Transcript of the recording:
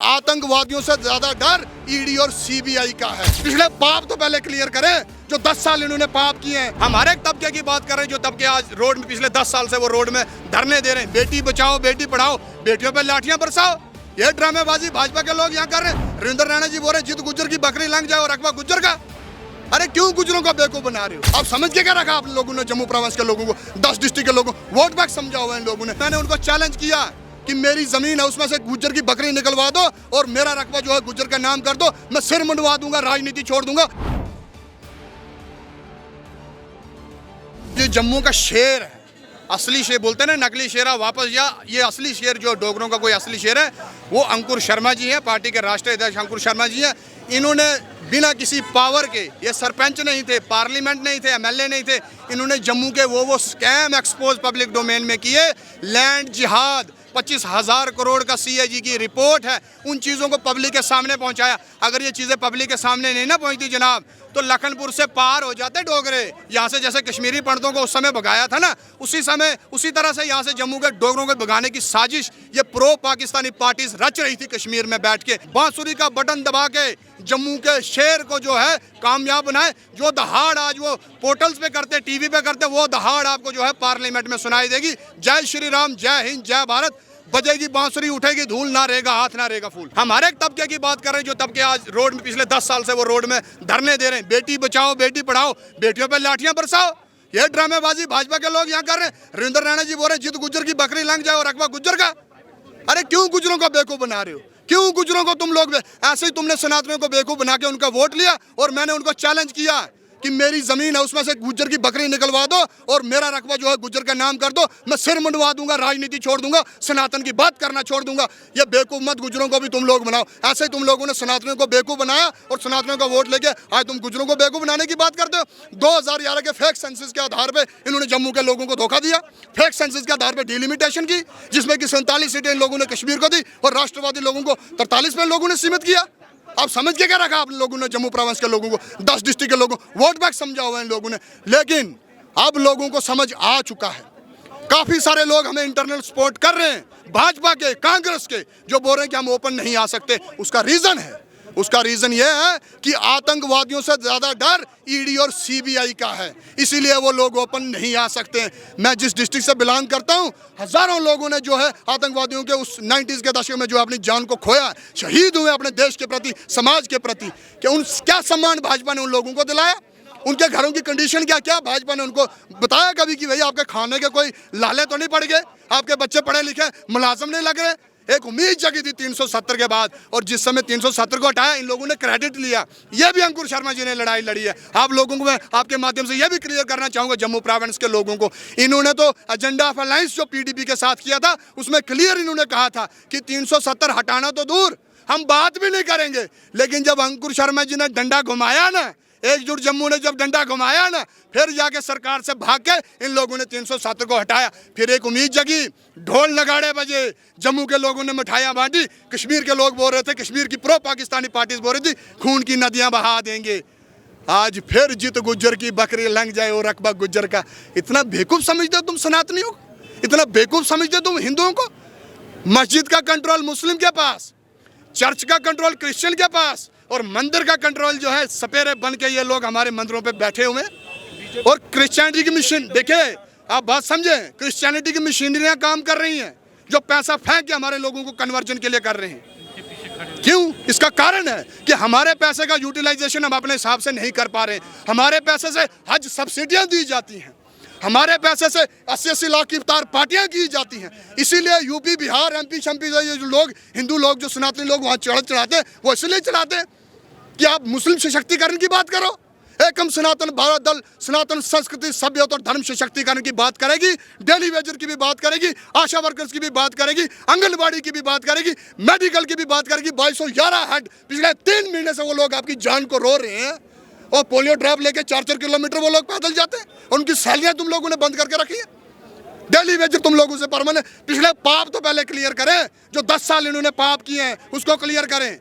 आतंकवादियों से ज्यादा डर ईडी और सीबीआई का है। पिछले पाप तो पहले क्लियर करें जो 10 साल इन्होंने पाप किए हैं। हम हर एक तबके की बात कर रहे हैं जो तबके आज रोड में पिछले 10 साल से वो रोड में धरने दे रहे हैं। बेटी बचाओ बेटी पढ़ाओ, बेटियों पे लाठियां बरसाओ, ये ड्रामेबाजी भाजपा के लोग यहाँ कर रहे हैं। रविंद्र रैना जी बोल रहे जित गुज्जर की बकरी लंघ जाए और रकबा गुज्जर का। अरे क्यों गुजरों का बेवकूफ बना रहे हो? अब समझ के क्या रखा आप लोगों ने? जम्मू प्रोविंस के लोगों को, 10 डिस्ट्रिक्ट के लोगों को वोट बैंक समझा हुआ है इन लोगों ने। मैंने उनको चैलेंज किया कि मेरी जमीन है उसमें से गुज्जर की बकरी निकलवा दो और मेरा रकबा जो है गुज्जर का नाम कर दो, मैं सिर मुंडवा दूंगा, राजनीति छोड़ दूंगा। ये जम्मू का शेर है, असली शेर बोलते हैं ना, नकली शेर वापस जा। ये असली शेर जो डोगरों का कोई असली शेर है वो अंकुर शर्मा जी हैं, पार्टी के राष्ट्रीय अध्यक्ष अंकुर शर्मा जी हैं। इन्होंने बिना किसी पावर के, ये सरपंच नहीं थे, पार्लियामेंट नहीं थे, एमएलए नहीं थे, इन्होंने जम्मू के वो स्कैम एक्सपोज पब्लिक डोमेन में किए। लैंड जिहाद, 25,000 करोड़ का सीएजी की रिपोर्ट है, उन चीज़ों को पब्लिक के सामने पहुंचाया। अगर ये चीज़ें पब्लिक के सामने नहीं ना पहुंचती जनाब तो लखनपुर से पार हो जाते डोगरे। यहाँ से जैसे कश्मीरी पंडितों को उस समय भगाया था ना, उसी तरह से यहाँ से जम्मू के डोगरों को भगाने की साजिश ये प्रो पाकिस्तानी पार्टीज रच रही थी कश्मीर में बैठ के। बांसुरी का बटन दबा के जम्मू के शेर को जो है कामयाब बनाए। जो दहाड़ आज वो पोर्टल्स पे करते, टीवी पे करते, वो दहाड़ आपको जो है पार्लियामेंट में सुनाई देगी। जय श्री राम, जय हिंद, जय भारत बजेगी बांसुरी, उठेगी धूल, ना रहेगा हाथ ना रहेगा फूल। हम हर एक तबके की बात कर रहे हैं जो तबके आज रोड में पिछले 10 साल से वो रोड में धरने दे रहे हैं। बेटी बचाओ बेटी पढ़ाओ, बेटियों पे लाठियां बरसाओ, ये ड्रामेबाजी भाजपा के लोग यहाँ कर रहे हैं। रविंद्र रैना जी बोल रहे जित गुज्जर की बकरी लंघ जाए और रकबा गुज्जर का। अरे क्यों गुजरों का बेवकूफ बना रहे हो? क्यों गुजरों को तुम लोग ऐसे ही तुमने सनातनियों को बेवकूफ बना के उनका वोट लिया और मैंने उनको चैलेंज किया कि मेरी जमीन है उसमें से गुज्जर की बकरी निकलवा दो और मेरा रकबा जो है गुज्जर का नाम कर दो, मैं सिर मुंडवा दूंगा, राजनीति छोड़ दूंगा, सनातन की बात करना छोड़ दूंगा। ये बेवकूफ मत गुज्जरों को भी तुम लोग बनाओ। ऐसे ही तुम लोगों ने सनातनियों को बेवकूफ बनाया और सनातनियों का वोट लेके आज तुम गुज्जरों को बेवकूफ बनाने की बात करते हो। 2011 के फेक सेंसस के आधार पर इन्होंने जम्मू के लोगों को धोखा दिया। फेक सेंसस के आधार पर डिलिमिटेशन की जिसमें कि 47 सीटें इन लोगों ने कश्मीर को दी और राष्ट्रवादी लोगों को 43 में लोगों ने सीमित किया। आप समझ के क्या रखा आप लोगों ने? जम्मू प्रोविंस के लोगों को, 10 डिस्ट्रिक्ट के लोगों को वोट बैंक समझा हुआ है इन लोगों ने। लेकिन अब लोगों को समझ आ चुका है। काफी सारे लोग हमें इंटरनल सपोर्ट कर रहे हैं, भाजपा के, कांग्रेस के, जो बोल रहे हैं कि हम ओपन नहीं आ सकते। उसका रीजन ये है कि आतंकवादियों से ज्यादा डर ईडी और सीबीआई का है, इसीलिए वो लोग ओपन नहीं आ सकते। मैं जिस डिस्ट्रिक्ट से बिलोंग करता हूँ, हजारों लोगों ने जो है आतंकवादियों के उस 90s के दशक में जो अपनी जान को खोया, शहीद हुए अपने देश के प्रति, समाज के प्रति। क्या सम्मान भाजपा ने उन लोगों को दिलाया? उनके घरों की कंडीशन क्या भाजपा ने उनको बताया कभी कि भैया आपके खाने के कोई लाले तो नहीं पड़ गए, आपके बच्चे पढ़े लिखे मुलाजिम नहीं लग रहे? एक उम्मीद जगी थी 370 के बाद, और जिस समय 370 को हटाया इन लोगों ने क्रेडिट लिया। ये भी अंकुर शर्मा जी ने लड़ाई लड़ी है। आप लोगों को मैं आपके माध्यम से ये भी क्लियर करना चाहूँगा, जम्मू प्रोविंस के लोगों को, इन्होंने तो एजेंडा ऑफ अलायंस जो पीडीपी के साथ किया था उसमें क्लियर इन्होंने कहा था कि 370 हटाना तो दूर, हम बात भी नहीं करेंगे। लेकिन जब अंकुर शर्मा जी ने डंडा घुमाया ना, एकजुट जम्मू ने जब डंडा घुमाया ना, फिर जाके सरकार से भाग के इन लोगों ने 370 को हटाया। फिर एक उम्मीद जगी, ढोल नगाड़े बजे, जम्मू के लोगों ने मिठाइयाँ बांटी, कश्मीर के लोग बोल रहे थे, कश्मीर की प्रो पाकिस्तानी पार्टीज बोल रही थी खून की नदियाँ बहा देंगे। आज फिर जित गुज्जर की बकरी लंघ जाए और रकबा गुज्जर का। इतना बेवकूफ़ समझते हो तुम सनातनियों को? इतना बेवकूफ़ समझते तुम हिंदुओं को? मस्जिद का कंट्रोल मुस्लिम के पास, चर्च का कंट्रोल क्रिश्चियन के पास, और मंदिर का कंट्रोल जो है सपेरे बन के ये लोग हमारे मंदिरों पे बैठे हुए हैं। और क्रिश्चियनिटी की मशीन, देखिए आप बात समझें, क्रिश्चियनिटी की मशीनरियां काम कर रही हैं जो पैसा फेंक के हमारे लोगों को कन्वर्जन के लिए कर रहे हैं। क्यों? इसका कारण है कि हमारे पैसे का यूटिलाइजेशन हम अपने हिसाब से नहीं कर पा रहे हैं। हमारे पैसे से हज सब्सिडियां दी जाती हैं, हमारे पैसे से 80-80 लाख की इफ्तार पार्टियां की जाती हैं। इसीलिए यूपी, बिहार, एमपी, शम्पी ये जो लोग, हिंदू लोग, जो सनातनी लोग वहाँ चढ़ाते हैं, वो इसलिए चढ़ाते हैं कि आप मुस्लिम सशक्तिकरण की बात करो। एक हम सनातन भारत दल सनातन संस्कृति, सभ्यता और धर्म सशक्तिकरण की बात करेगी, डेली वेजर की भी बात करेगी, आशा वर्कर्स की भी बात करेगी, आंगनबाड़ी की भी बात करेगी, मेडिकल की भी बात करेगी। 2211 हेड पिछले 3 महीने से वो लोग आपकी जान को रो रहे हैं, और पोलियो ड्रॉप लेके 4-4 किलोमीटर वो लोग पैदल जाते हैं। उनकी सैलरियाँ तुम लोगों ने बंद करके रखी है। डेली वेजर तुम लोगों से परमानेंट। पिछले पाप तो पहले क्लियर करें, जो 10 साल इन्होंने पाप किए हैं उसको क्लियर करें।